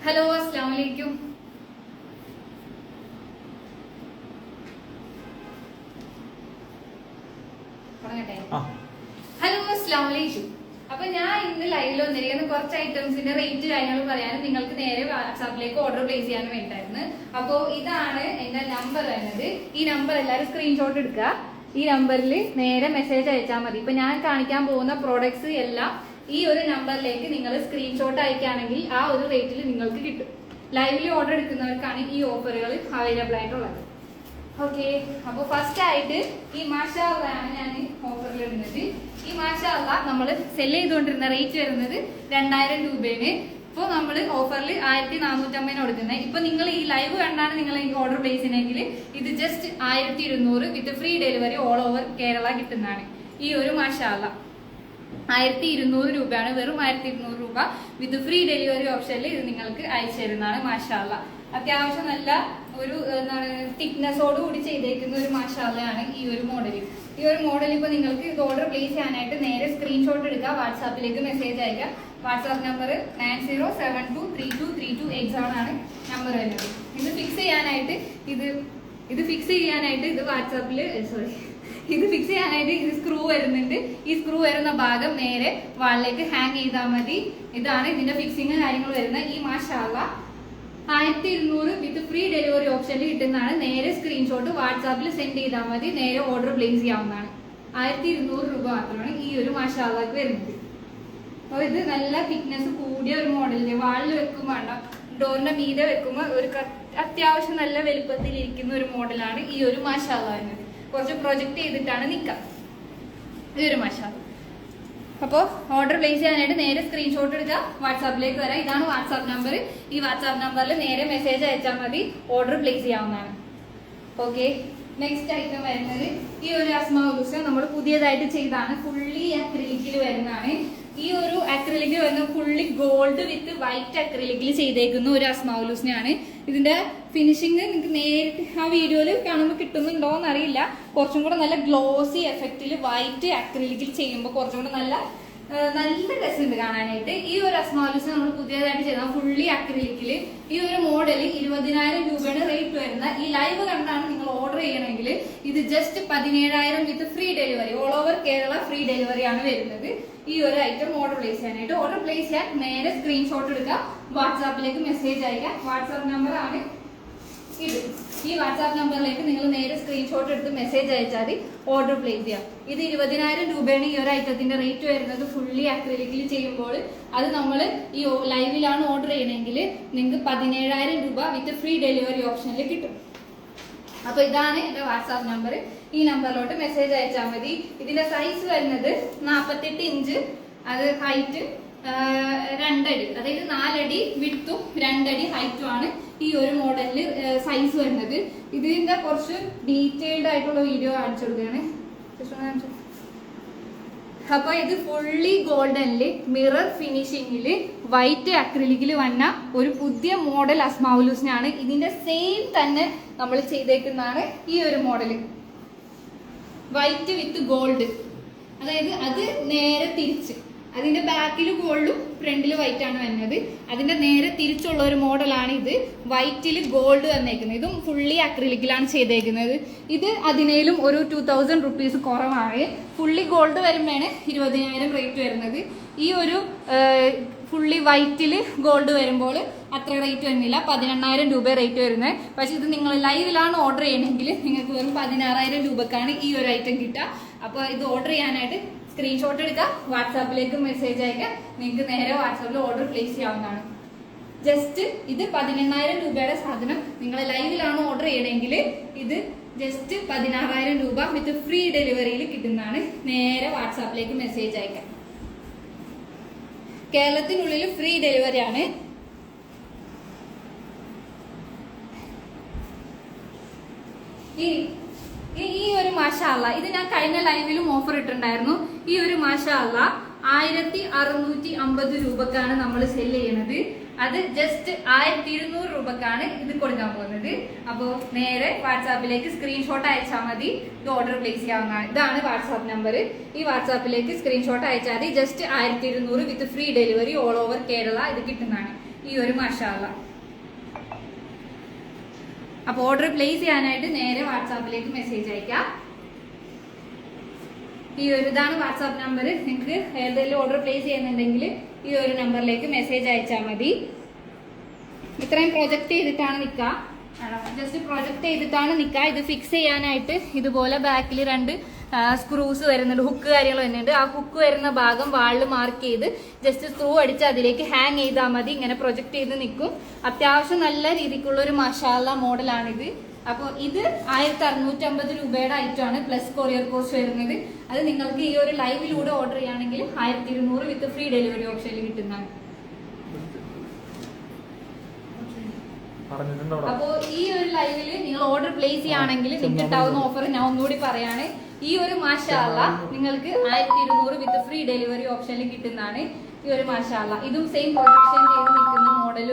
Hello അസ്സലാമു അലൈക്കും. Hello അസ്സലാമു അലൈക്കും. അപ്പൊ ഞാൻ ഇന്ന് ലൈവിൽ വന്നിരിക്കുന്ന കുറച്ച് ഐറ്റംസിന്റെ റേറ്റ് കാര്യങ്ങൾ പറയാനും നിങ്ങൾക്ക് നേരെ വാട്സാപ്പിലേക്ക് ഓർഡർ പ്ലേസ് ചെയ്യാനും വേണ്ടിയിട്ടായിരുന്നു. അപ്പോ ഇതാണ് എന്റെ നമ്പർ വരുന്നത്. ഈ നമ്പർ എല്ലാവരും സ്ക്രീൻഷോട്ട് എടുക്കുക. ഈ നമ്പറിൽ നേരെ മെസ്സേജ് അയച്ചാൽ മതി. ഇപ്പൊ ഞാൻ കാണിക്കാൻ പോകുന്ന പ്രോഡക്ട്സ് എല്ലാം ഈ ഒരു നമ്പറിലേക്ക് നിങ്ങൾ സ്ക്രീൻഷോട്ട് അയക്കുകയാണെങ്കിൽ ആ ഒരു റേറ്റിൽ നിങ്ങൾക്ക് കിട്ടും. ലൈവിൽ ഓർഡർ എടുക്കുന്നവർക്കാണ് ഈ ഓഫറുകൾ അവൈലബിൾ ആയിട്ടുള്ളത്. ഓക്കെ, അപ്പൊ ഫസ്റ്റ് ആയിട്ട് ഈ മാഷാ അള്ളാണ് ഞാൻ ഓഫറിൽ ഇടുന്നത്. ഈ മാഷാ അള്ളാ നമ്മൾ സെല് ചെയ്തുകൊണ്ടിരുന്ന റേറ്റ് വരുന്നത് 2000 രൂപയാണ്. ഇപ്പൊ നമ്മൾ ഓഫറിൽ 1450 കൊടുക്കുന്നത്. ഇപ്പൊ നിങ്ങൾ ഈ ലൈവ് കണ്ടാണ് നിങ്ങൾ ഈ ഓർഡർ പ്ലേസ് ചെയ്യുന്നതെങ്കിൽ ഇത് ജസ്റ്റ് 1200 വിത്ത് free delivery all over Kerala കിട്ടുന്നതാണ്. ഈ ഒരു മാഷാ അള്ളാ 1200 രൂപയാണ്. വെറും 1200 രൂപ വിത്ത് ഫ്രീ ഡെലിവറി ഓപ്ഷനിൽ ഇത് നിങ്ങൾക്ക് അയച്ചു തരുന്നതാണ്. മാഷാ അള്ളാ അത്യാവശ്യം നല്ല ഒരു എന്താണ് തിക്നെസ്സോട് കൂടി ചെയ്തേക്കുന്ന ഒരു മാഷാലയാണ് ഈ ഒരു മോഡൽ. ഈ ഒരു മോഡൽ ഇപ്പൊ നിങ്ങൾക്ക് ഇത് ഓർഡർ പ്ലേസ് ചെയ്യാനായിട്ട് നേരെ സ്ക്രീൻഷോട്ട് എടുക്കുക, വാട്സാപ്പിലേക്ക് മെസ്സേജ് അയക്കുക. വാട്സാപ്പ് നമ്പർ 9072323287 ആണ് നമ്പർ വരുന്നത്. ഇത് ഫിക്സ് ചെയ്യാനായിട്ട് ഇത് വാട്സാപ്പിൽ ഇത് ഫിക്സ് ചെയ്യാനായിട്ട് ഇത് സ്ക്രൂ വരുന്നുണ്ട്. ഈ സ്ക്രൂ വരുന്ന ഭാഗം നേരെ വാളിലേക്ക് ഹാങ് ചെയ്താൽ മതി. ഇതാണ് ഇതിന്റെ ഫിക്സിങ് കാര്യങ്ങൾ വരുന്നത്. ഈ മാഷാള്ള 1200 വിത്ത് ഫ്രീ ഡെലിവറി ഓപ്ഷനിൽ കിട്ടുന്നതാണ്. നേരെ സ്ക്രീൻഷോട്ട് വാട്സാപ്പിൽ സെൻഡ് ചെയ്താൽ മതി. നേരെ ഓർഡർ പ്ലേസ് ചെയ്യാവുന്നതാണ്. 1200 രൂപ മാത്രമാണ് ഈ ഒരു മാഷാള്ളക്ക് വരുന്നത്. അപ്പോൾ ഇത് നല്ല തിക്നെസ് കൂടിയ ഒരു മോഡലിന് വാളിൽ വെക്കും വേണ്ട, ഡോറിന്റെ മീതെ വെക്കുമ്പോൾ ഒരു അത്യാവശ്യം നല്ല വലുപ്പത്തിൽ ഇരിക്കുന്ന ഒരു മോഡലാണ് ഈ ഒരു മാഷാള്ള വരുന്നത്. കുറച്ച് പ്രൊജക്ട് ചെയ്തിട്ടാണ് നിൽക്കുക ഈ ഒരു മാഷാള്ള. അപ്പോൾ ഓർഡർ പ്ലേസ് ചെയ്യാനായിട്ട് നേരെ സ്ക്രീൻഷോട്ട് എടുക്കുക, വാട്സാപ്പിലേക്ക് വരാം. ഇതാണ് വാട്സാപ്പ് നമ്പർ. ഈ വാട്സാപ്പ് നമ്പറിൽ നേരെ മെസ്സേജ് അയച്ചാൽ മതി, ഓർഡർ പ്ലേസ് ചെയ്യാവുന്നതാണ്. ഓക്കെ, നെക്സ്റ്റ് ഐറ്റം വരുന്നത് ഈ ഒരു അസ്മാഉൽ നമ്മൾ പുതിയതായിട്ട് ചെയ്താണ്. ഫുള്ളി അക്രിലിക്കിൽ വരുന്നതാണ്. ഈ ഒരു അക്രിലിക്കിൽ വരുന്ന ഫുള്ളി ഗോൾഡ് വിത്ത് വൈറ്റ് അക്രിലിക്കിൽ ചെയ്തേക്കുന്ന ഒരു അസ്മാഉൽ ഹുസ്നയാണ്. ഇതിന്റെ ഫിനിഷിങ് നിങ്ങൾക്ക് നേരിട്ട് ആ വീഡിയോയിൽ കാണുമ്പോൾ കിട്ടുന്നുണ്ടോ എന്നറിയില്ല. കുറച്ചും കൂടെ നല്ല ഗ്ലോസി എഫക്റ്റിൽ വൈറ്റ് അക്രിലിക്കിൽ ചെയ്യുമ്പോൾ കുറച്ചും കൂടെ നല്ല രസമുണ്ട് കാണാനായിട്ട്. ഈ ഒരു അസ്മാഉൽ ഹുസ്ന നമ്മൾ പുതിയതായിട്ട് ചെയ്ത ഫുള്ളി അക്രിലിക്കിൽ ഈ ഒരു മോഡൽ 20000 രൂപയാണ് റേറ്റ് വരുന്നത്. ഈ ലൈവ് കണ്ടാണ് നിങ്ങൾ ഓർഡർ ചെയ്യണമെങ്കിൽ ഇത് ജസ്റ്റ് 17000 വിത്ത് free delivery all over Kerala free delivery ആണ് വരുന്നത്. ഈ ഒരു ഐറ്റം ഓർഡർ പ്ലേസ് ചെയ്യാനായിട്ട് ഓർഡർ പ്ലേസ് ചെയ്യാൻ നേരെ സ്ക്രീൻഷോട്ട് എടുക്കുക, വാട്സാപ്പിലേക്ക് മെസ്സേജ് അയക്കുക. വാട്സാപ്പ് നമ്പർ ആണ് ഇത്. ഈ വാട്സാപ്പ് നമ്പറിലേക്ക് നിങ്ങൾ നേരെ സ്ക്രീൻഷോട്ട് എടുത്ത് മെസ്സേജ് അയച്ചാൽ മതി, ഓർഡർ പ്ലേസ് ചെയ്യാം. ഇത് 20000 രൂപയാണ് ഈ ഒരു ഐറ്റത്തിന്റെ റേറ്റ് വരുന്നത്. ഫുള്ളി അക്രിലിക്കിൽ ചെയ്യുമ്പോൾ അത് നമ്മൾ ഈ ലൈവിലാണ് ഓർഡർ ചെയ്യണമെങ്കിൽ നിങ്ങൾക്ക് 17000 രൂപ വിത്ത് ഫ്രീ ഡെലിവറി ഓപ്ഷനിൽ കിട്ടും. അപ്പൊ ഇതാണ് എന്റെ വാട്സാപ്പ് നമ്പർ. ഈ നമ്പറിലോട്ട് മെസ്സേജ് അയച്ചാൽ മതി. ഇതിന്റെ സൈസ് വരുന്നത് 48 ഇഞ്ച്, അത് ഹൈറ്റ് 2 അടി, അതായത് 4 അടി വിഡ്ത്തും 2 അടി ഹൈറ്റും ആണ് ഈ ഒരു മോഡലില് സൈസ് വരുന്നത്. ഇതിന്റെ കുറച്ച് ഡീറ്റെയിൽഡ് ആയിട്ടുള്ള വീഡിയോ കാണിച്ചു കൊടുക്കുകയാണ്. അപ്പൊ ഇത് ഫുള്ളി ഗോൾഡനില് മിറർ ഫിനിഷിങ്ങില് വൈറ്റ് അക്രിലിക്കിൽ വന്ന ഒരു പുതിയ മോഡൽ അസ്മാഉൽ ഹുസ്നയാണ്. ഇതിന്റെ സെയിം തന്നെ നമ്മൾ ചെയ്തേക്കുന്നതാണ് ഈ ഒരു മോഡല്, വൈറ്റ് വിത്ത് ഗോൾഡ്. അതായത് അത് നേരെ തിരിച്ച്, അതിന്റെ ബാക്കിൽ ഗോൾഡും ഫ്രണ്ടിൽ വൈറ്റ് ആണ് വരുന്നത്. അതിന്റെ നേരെ തിരിച്ചുള്ള ഒരു മോഡലാണ് ഇത്. വൈറ്റിൽ ഗോൾഡ് വന്നേക്കുന്നത്. ഇതും ഫുള്ളി അക്രിലിക്കിലാണ് ചെയ്തേക്കുന്നത്. ഇത് അതിനേലും ഒരു 2000 റുപ്പീസ് കുറവാണ്. ഫുള്ളി ഗോൾഡ് വരുമ്പോഴാണ് 20000 റേറ്റ് വരുന്നത്. ഈ ഒരു ഫുള്ളി വൈറ്റിൽ ഗോൾഡ് വരുമ്പോൾ അത്ര റേറ്റ് വരുന്നില്ല, 18000 രൂപ റേറ്റ് വരുന്നത്. പക്ഷെ ഇത് നിങ്ങൾ ലൈവിലാണ് ഓർഡർ ചെയ്യണമെങ്കിൽ നിങ്ങൾക്ക് വെറും 16000 രൂപക്കാണ് ഈ ഒരു ഐറ്റം കിട്ടുക. അപ്പോൾ ഇത് ഓർഡർ ചെയ്യാനായിട്ട് സ്ക്രീൻഷോട്ട് എടുക്കുക, വാട്സാപ്പിലേക്ക് മെസ്സേജ് അയക്കുക. നിങ്ങൾക്ക് നേരെ വാട്സാപ്പിൽ ഓർഡർ പ്ലേസ് ചെയ്യാവുന്നതാണ്. ജസ്റ്റ് ഇത് 18000 രൂപയുടെ സാധനം നിങ്ങൾ ലൈവിലാണ് ഓർഡർ ചെയ്യണമെങ്കിൽ ഇത് ജസ്റ്റ് 16000 രൂപ വിത്ത് ഫ്രീ ഡെലിവറിയിൽ കിട്ടുന്നതാണ്. നേരെ വാട്സാപ്പിലേക്ക് മെസ്സേജ് അയക്കാം. കേരളത്തിനുള്ളിൽ ഫ്രീ ഡെലിവറി ആണ്. ഈ ഒരു മാഷാ അള്ളാ ഇത് ഞാൻ കഴിഞ്ഞ ലൈവിലും ഓഫർ ഇട്ടിട്ടുണ്ടായിരുന്നു. ഈ ഒരു മാഷാ അള്ളാ 1650 രൂപക്കാണ് നമ്മൾ സെല് ചെയ്യണത്. അത് ജസ്റ്റ് 1200 രൂപക്കാണ് ഇത് കൊടുക്കാൻ പോകുന്നത്. അപ്പോൾ നേരെ വാട്സാപ്പിലേക്ക് സ്ക്രീൻഷോട്ട് അയച്ചാൽ മതി, ഇത് ഓർഡർ പ്ലേസ് ചെയ്യാവുന്നതാണ്. ഇതാണ് വാട്സാപ്പ് നമ്പർ. ഈ വാട്സാപ്പിലേക്ക് സ്ക്രീൻഷോട്ട് അയച്ചാൽ മതി. ജസ്റ്റ് 1200 വിത്ത് free delivery all over Kerala ഇത് കിട്ടുന്നതാണ്. ഈ ഒരു മാഷാള്ള. അപ്പോൾ ഓർഡർ പ്ലേസ് ചെയ്യാനായിട്ട് നേരെ വാട്സാപ്പിലേക്ക് മെസ്സേജ് അയക്കാം. ഈ ഒരു ഇതാണ് വാട്സാപ്പ് നമ്പർ. നിങ്ങൾക്ക് ഏതെങ്കിലും ഓർഡർ പ്ലേസ് ചെയ്യുന്നുണ്ടെങ്കിൽ ഈ ഒരു നമ്പറിലേക്ക് മെസ്സേജ് അയച്ചാൽ മതി. ഇത്രയും പ്രൊജക്റ്റ് ചെയ്തിട്ടാണ് നിൽക്കുക, ജസ്റ്റ് പ്രൊജക്റ്റ് ചെയ്തിട്ടാണ് നിൽക്കുക. ഇത് ഫിക്സ് ചെയ്യാനായിട്ട് ഇതുപോലെ ബാക്കിൽ 2 സ്ക്രൂസ് വരുന്നുണ്ട്, ഹുക്ക് കാര്യങ്ങൾ വരുന്നുണ്ട്. ആ ഹുക്ക് വരുന്ന ഭാഗം വാളിൽ മാർക്ക് ചെയ്ത് ജസ്റ്റ് സ്ക്രൂ അടിച്ച് അതിലേക്ക് ഹാങ് ചെയ്താൽ മതി. ഇങ്ങനെ പ്രൊജക്റ്റ് ചെയ്ത് നിൽക്കും. അത്യാവശ്യം നല്ല രീതിക്കുള്ള ഒരു മാഷാള്ള മോഡലാണിത്. അപ്പോൾ ഇത് 1650 രൂപയുടെ ഐറ്റമാണ് പ്ലസ് കൊറിയർ കോസ്റ്റ് വരുന്നത്. അത് നിങ്ങൾക്ക് ഈ ഒരു ലൈവിലൂടെ ഓർഡർ ചെയ്യുകയാണെങ്കിൽ 1200 വിത്ത് ഫ്രീ ഡെലിവറി ഓപ്ഷനിൽ കിട്ടുന്നതാണ്. അപ്പോൾ ഈ ഒരു ലൈവില് നിങ്ങൾ ഓർഡർ പ്ലേസ് ചെയ്യുകയാണെങ്കിൽ നിങ്ങൾക്ക് കിട്ടാവുന്ന ഓഫർ ഞാൻ ഒന്നുകൂടി പറയാണ്. ഈ ഒരു മാഷാള്ള നിങ്ങൾക്ക് 1200 വിത്ത് ഫ്രീ ഡെലിവറി ഓപ്ഷനിൽ കിട്ടുന്നതാണ് ഈ ഒരു മാഷാള്ള. ഇതും സെയിം പ്രൊഡക്ഷൻ ചെയ്ത് നിൽക്കുന്ന മോഡൽ.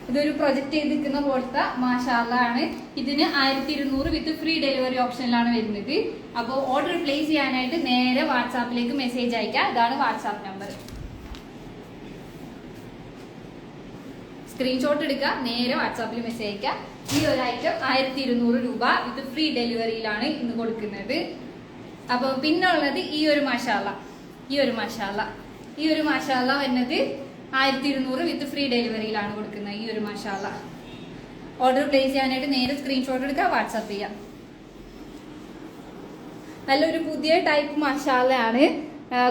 ഇതൊരു പ്രൊജക്ട് ചെയ്ത് നിൽക്കുന്ന പോലത്തെ മാഷാള്ള ആണ്. ഇതിന് 1200 വിത്ത് ഫ്രീ ഡെലിവറി ഓപ്ഷനിലാണ് വരുന്നത്. അപ്പോൾ ഓർഡർ പ്ലേസ് ചെയ്യാനായിട്ട് നേരെ വാട്സാപ്പിലേക്ക് മെസ്സേജ് അയക്കാം. ഇതാണ് വാട്സാപ്പ് നമ്പർ. സ്ക്രീൻഷോട്ട് എടുക്കുക, നേരെ വാട്സാപ്പിൽ മെസ്സേജ് അയക്കുക. ഈ ഒരു ഐറ്റം 1200 രൂപ വിത്ത് ഫ്രീ ഡെലിവറിയിലാണ് ഇന്ന് കൊടുക്കുന്നത്. അപ്പോൾ പിന്നെ ഉള്ളത് ഈ ഒരു മാഷാള്ള. ഈ ഒരു മാഷാള്ള വരുന്നത് 1200 വിത്ത് ഫ്രീ ഡെലിവറിയിലാണ് കൊടുക്കുന്നത്. ഈ ഒരു മാഷാള്ള ഓർഡർ പ്ലേസ് ചെയ്യാനായിട്ട് നേരെ സ്ക്രീൻഷോട്ട് എടുക്കുക, വാട്സാപ്പ് ചെയ്യാം. നല്ലൊരു പുതിയ ടൈപ്പ് മാഷാള്ളയാണ്.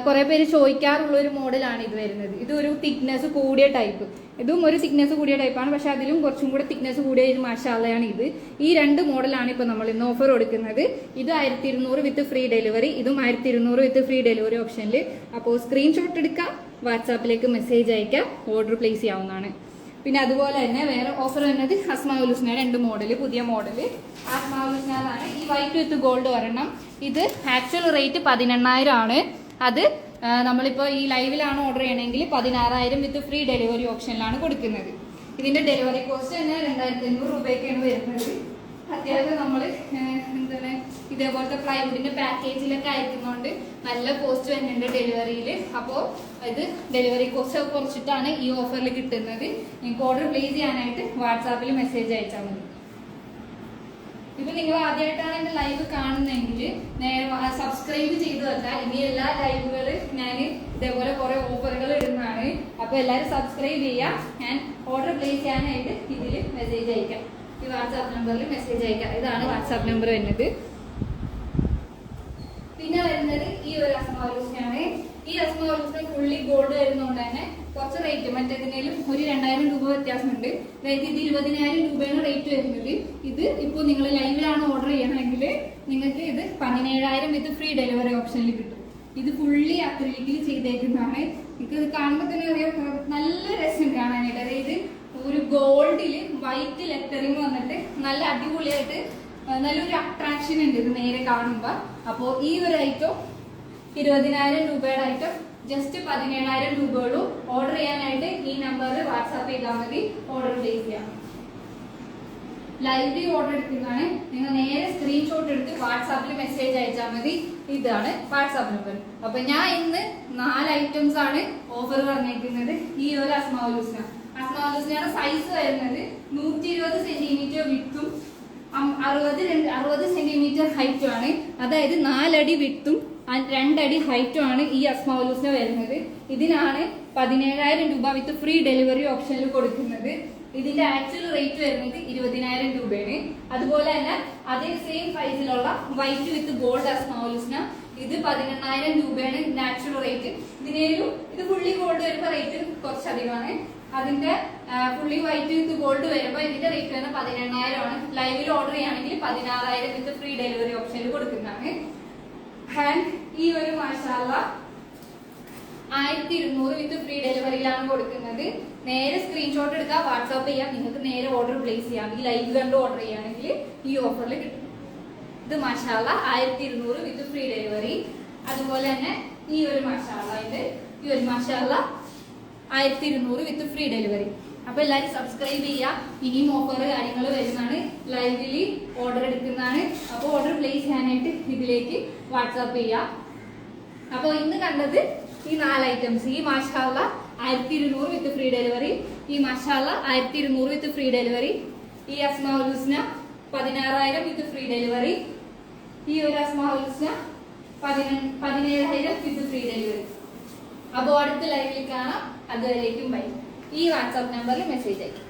കുറെ പേര് ചോദിക്കാറുള്ള ഒരു മോഡലാണ് ഇത് വരുന്നത്. ഇതൊരു തിക്നെസ് കൂടിയ ടൈപ്പ്, ഇതും ഒരു തിക്നെസ് കൂടിയ ടൈപ്പാണ്. പക്ഷെ അതിലും കുറച്ചും കൂടെ തിക്നെസ് കൂടിയ ഒരു മാഷാള്ളയാണ് ഇത്. ഈ 2 മോഡലാണ് ഇപ്പോൾ നമ്മൾ ഇന്ന് ഓഫർ കൊടുക്കുന്നത്. ഇത് 1200 വിത്ത് ഫ്രീ ഡെലിവറി, ഇതും 1200 വിത്ത് ഫ്രീ ഡെലിവറി ഓപ്ഷനിൽ. അപ്പോൾ സ്ക്രീൻഷോട്ട് എടുക്കാം, വാട്സാപ്പിലേക്ക് മെസ്സേജ് അയക്കാം, ഓർഡർ പ്ലേസ് ചെയ്യാവുന്നതാണ്. പിന്നെ അതുപോലെ തന്നെ വേറെ ഓഫർ വരുന്നത് അസ്മാഉൽ ഹുസ്ന 2 മോഡൽ, പുതിയ മോഡൽ അസ്മാഉൽ ഹുസ്നയാണ്. ഈ വൈറ്റ് വിത്ത് ഗോൾഡ് ഒരെണ്ണം. ഇത് ആക്ച്വൽ റേറ്റ് 18000 ആണ്. അത് നമ്മളിപ്പോൾ ഈ ലൈവിലാണ് ഓർഡർ ചെയ്യണമെങ്കിൽ 16000 വിത്ത് ഫ്രീ ഡെലിവറി ഓപ്ഷനിലാണ് കൊടുക്കുന്നത്. ഇതിന്റെ ഡെലിവറി കോസ്റ്റ് തന്നെ 2500 രൂപയൊക്കെയാണ് വരുന്നത്. അത്യാവശ്യം നമ്മൾ എന്താണ് ഇതേപോലത്തെ പ്ലൈവുഡിന്റെ പാക്കേജിലൊക്കെ അയക്കുന്നതുകൊണ്ട് നല്ല കോസ്റ്റ് വരുന്നുണ്ട് ഡെലിവറിയിൽ. അപ്പോൾ ഇത് ഡെലിവറി കോസ്റ്റ് കുറച്ചിട്ടാണ് ഈ ഓഫറിൽ കിട്ടുന്നത്. നിങ്ങൾക്ക് ഓർഡർ പ്ലേസ് ചെയ്യാനായിട്ട് വാട്സാപ്പിൽ മെസ്സേജ് അയച്ചാൽ മതി. ഇപ്പൊ നിങ്ങൾ ആദ്യമായിട്ടാണ് എന്റെ ലൈവ് കാണുന്നതെങ്കിൽ നേരെ സബ്സ്ക്രൈബ് ചെയ്ത് വെക്കാം. ഇനി എല്ലാ ലൈവുകൾ ഞാൻ ഇതേപോലെ കുറെ ഓഫറുകൾ ഇടുന്നതാണ്. അപ്പൊ എല്ലാവരും സബ്സ്ക്രൈബ് ചെയ്യാം. ഞാൻ ഓർഡർ പ്ലേസ് ചെയ്യാനായിട്ട് ഇതിൽ മെസ്സേജ് അയക്കാം. ഈ വാട്സാപ്പ് നമ്പറിൽ മെസ്സേജ് അയക്കാം. ഇതാണ് വാട്സാപ്പ് നമ്പർ വരുന്നത്. പിന്നെ വരുന്നത് ഈ ഒരു അസ്മാഉൽ ഹുസ്നയാണ്. ഈ അസ്മാഉൽ ഹുസ്ന ഫുള്ളി ഗോൾഡ് വരുന്നതുകൊണ്ട് തന്നെ കുറച്ച് റേറ്റ് മറ്റേതിനേലും ഒരു 2000 രൂപ വ്യത്യാസമുണ്ട്. അതായത് ഇത് 20000 രൂപയാണ് റേറ്റ് വരുന്നത്. ഇത് ഇപ്പോൾ നിങ്ങൾ ലൈവിലാണ് ഓർഡർ ചെയ്യണമെങ്കിൽ നിങ്ങൾക്ക് ഇത് 17000 വിത്ത് ഫ്രീ ഡെലിവറി ഓപ്ഷനിൽ കിട്ടും. ഇത് ഫുള്ളി അക്രിലിക്കിൽ ചെയ്തേക്കുന്നതാണ്. നിങ്ങൾക്ക് ഇത് കാണുമ്പോൾ തന്നെ അറിയാം, നല്ല രസം കാണാനായിട്ട്. അതായത് ഒരു ഗോൾഡില് വൈറ്റ് ലെറ്ററിങ് വന്നിട്ട് നല്ല അടിപൊളിയായിട്ട് നല്ലൊരു അട്രാക്ഷൻ ഉണ്ട് ഇത് നേരെ കാണുമ്പോൾ. അപ്പോൾ ഈ ഒരു ഐറ്റം 20000 രൂപയുടെ ഐറ്റം ജസ്റ്റ് 17000 രൂപയുള്ളൂ. ഓർഡർ ചെയ്യാനായിട്ട് ഈ നമ്പറിൽ വാട്സാപ്പ് ചെയ്താൽ മതി, ഓർഡർ പ്ലേസ് ചെയ്യാം. ലൈവ് ഓർഡർ എടുക്കുന്നതാണ്. നിങ്ങൾ നേരെ സ്ക്രീൻഷോട്ട് എടുത്ത് വാട്സാപ്പിൽ മെസ്സേജ് അയച്ചാൽ മതി. ഇതാണ് വാട്സാപ്പ് നമ്പർ. അപ്പൊ ഞാൻ ഇന്ന് 4 ഐറ്റംസ് ആണ് ഓഫർ പറഞ്ഞേക്കുന്നത്. ഈ ഒരു അസ്മാഉൽ ഹുസ്ന. അസ്മാഉൽ ഹുസ്നയുടെ സൈസ് വരുന്നത് 120 സെന്റിമീറ്റർ വിത്തും 60 സെന്റിമീറ്റർ ഹൈറ്റും ആണ്. അതായത് 4 അടി വിത്തും 2 അടി ഹൈറ്റും ആണ് ഈ അസ്മാഉൽ ഹുസ്ന വരുന്നത്. ഇതിനാണ് 17000 രൂപ വിത്ത് ഫ്രീ ഡെലിവറി ഓപ്ഷനിൽ കൊടുക്കുന്നത്. ഇതിന്റെ ആക്ച്വൽ റേറ്റ് വരുന്നത് 20000 രൂപയാണ്. അതുപോലെ തന്നെ അതേ സെയിം പ്രൈസിലുള്ള വൈറ്റ് വിത്ത് ഗോൾഡ് അസ്മാഉൽ ഹുസ്ന ഇത് 18000 രൂപയാണ് ആക്ച്വൽ റേറ്റ്. ഇതിനേലും ഇത് ഫുള്ളി ഗോൾഡ് വരുമ്പോൾ റേറ്റ് കുറച്ചധികമാണ്. അതിന്റെ ഫുള്ളി വൈറ്റ് വിത്ത് ഗോൾഡ് വരുമ്പോൾ ഇതിന്റെ റേറ്റ് വരുന്നത് 18000 ആണ്. ലൈവിൽ ഓർഡർ ചെയ്യുകയാണെങ്കിൽ 16000 വിത്ത് ഫ്രീ ഡെലിവറി ഓപ്ഷനിൽ കൊടുക്കുന്നതാണ്. ആൻഡ് ഈ ഒരു മാഷാള്ള 1200 വിത്ത് ഫ്രീ ഡെലിവറിയിലാണ് കൊടുക്കുന്നത്. നേരെ സ്ക്രീൻഷോട്ട് എടുക്കുക, വാട്സാപ്പ് ചെയ്യാം. നിങ്ങൾക്ക് നേരെ ഓർഡർ പ്ലേസ് ചെയ്യാം. ഈ ലൈവ് കണ്ട് ഓർഡർ ചെയ്യുകയാണെങ്കിൽ ഈ ഓഫറിൽ കിട്ടും. ഇത് മാഷാള്ള 1200 വിത്ത് ഫ്രീ ഡെലിവറി. അതുപോലെ തന്നെ ഈ ഒരു മാഷാള്ള 1200 വിത്ത് ഫ്രീ ഡെലിവറി. അപ്പൊ എല്ലാവരും സബ്സ്ക്രൈബ് ചെയ്യുക. ഇനിയും ഓഫർ കാര്യങ്ങൾ വരുന്നതാണ്. ലൈവില് ഓർഡർ എടുക്കുന്നതാണ്. അപ്പോൾ ഓർഡർ പ്ലേസ് ചെയ്യാനായിട്ട് ഇതിലേക്ക് വാട്സാപ്പ് ചെയ്യുക. അപ്പൊ ഇന്ന് കണ്ടത് ഈ 4 ഐറ്റംസ്. ഈ മാഷാള്ള 1200 വിത്ത് ഫ്രീ ഡെലിവറി, ഈ മാഷാള്ള 1200 വിത്ത് ഫ്രീ ഡെലിവറി, ഈ അസ്മാഉൽ ഹുസ്ന 16000 വിത്ത് ഫ്രീ ഡെലിവറി, ഈ ഒരു അസ്മാഉൽ ഹുസ്ന 17000 വിത്ത് ഫ്രീ ഡെലിവറി. അപ്പോൾ അടുത്ത ലൈവിൽ കാണാം. അതുവരേക്കും ബൈ. ഈ വാട്സാപ്പ് നമ്പറിൽ മെസ്സേജ് അയക്കും.